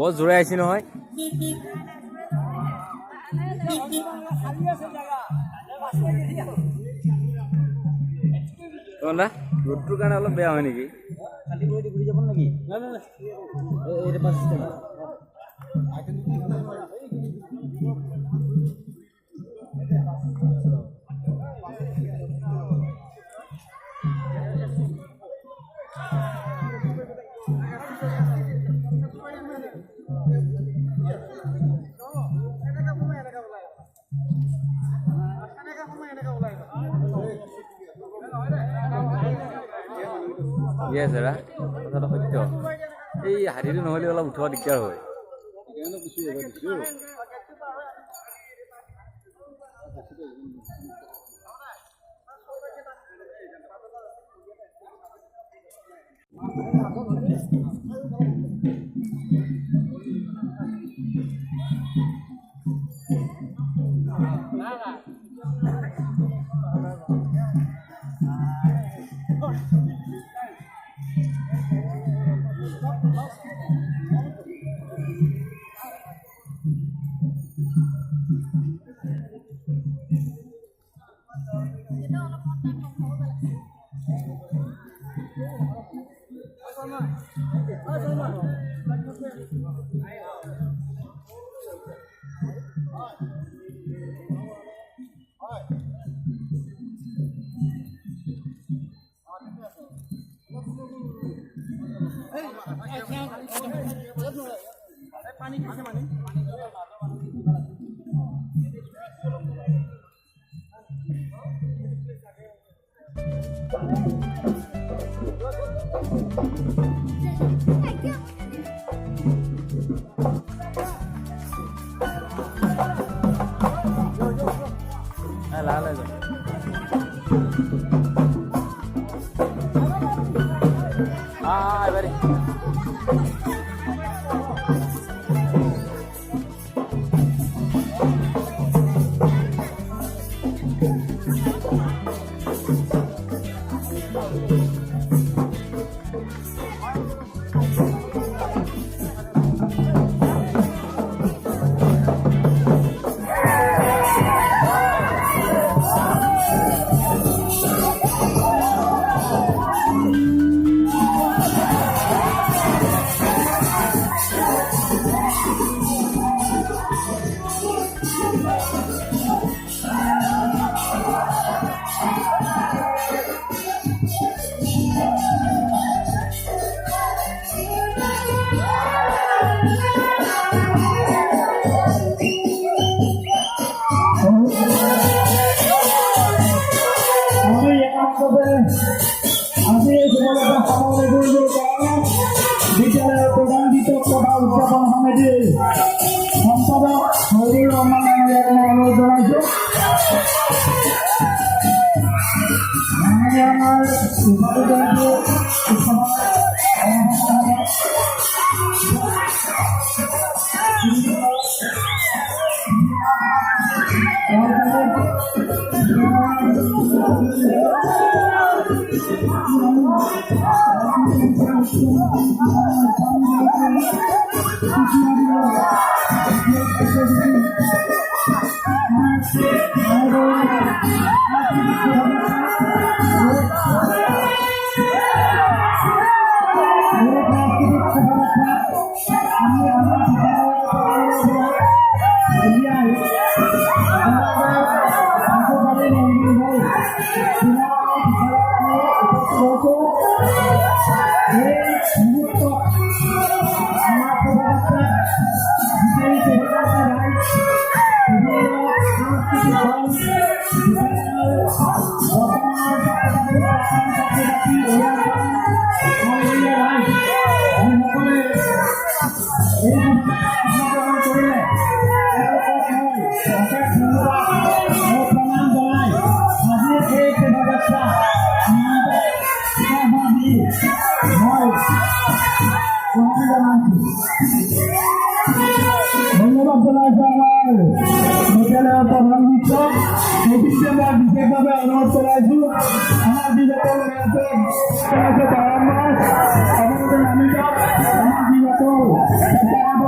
গছ জোৰাই আহিছে নহয়। ৰ'দটোৰ কাৰণে অলপ বেয়া হয় নেকি? ঘূৰি যাব নেকি? Yes, sir. That's a good job. Hey, I didn't know you all to the girl.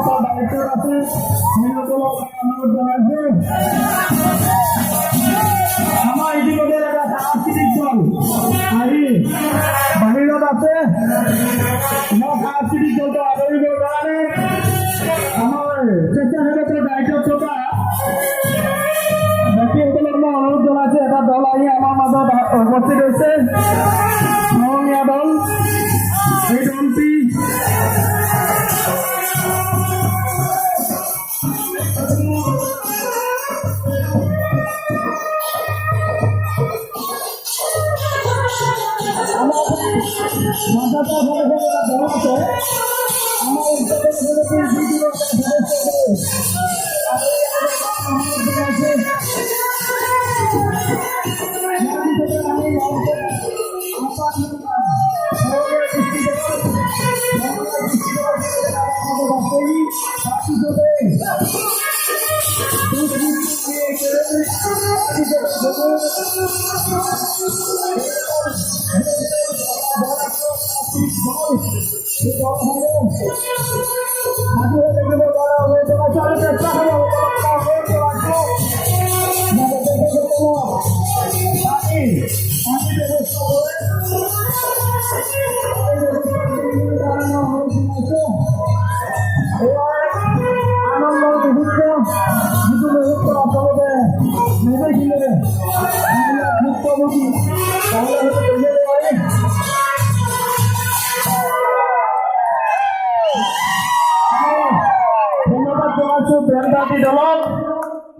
যিসকল দায়িত্বত আছে সেইসকলক অনুৰোধ জনাইছোঁ। আমাৰ ইতিমধ্যে এটা সাংস্কৃতিক দল আহি বাহিৰত আছে। মই সাংস্কৃতিক দলটো আদৰিবৰ কাৰণে আমাৰ স্বেচ্ছাসেৱকৰ দায়িত্বত থকা ব্যক্তিসকলক মই অনুৰোধ জনাইছোঁ। এটা দল আহি আমাৰ মাজত উপস্থিত হৈছে, স্মৰণীয় দল। এই দলটি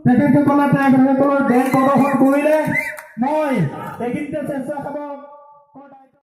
তেখেতসকলে তেখেতসকলৰ দেশ প্ৰদৰ্শন কৰিলে। মই এইখিনিতে স্বেচ্ছাসেৱক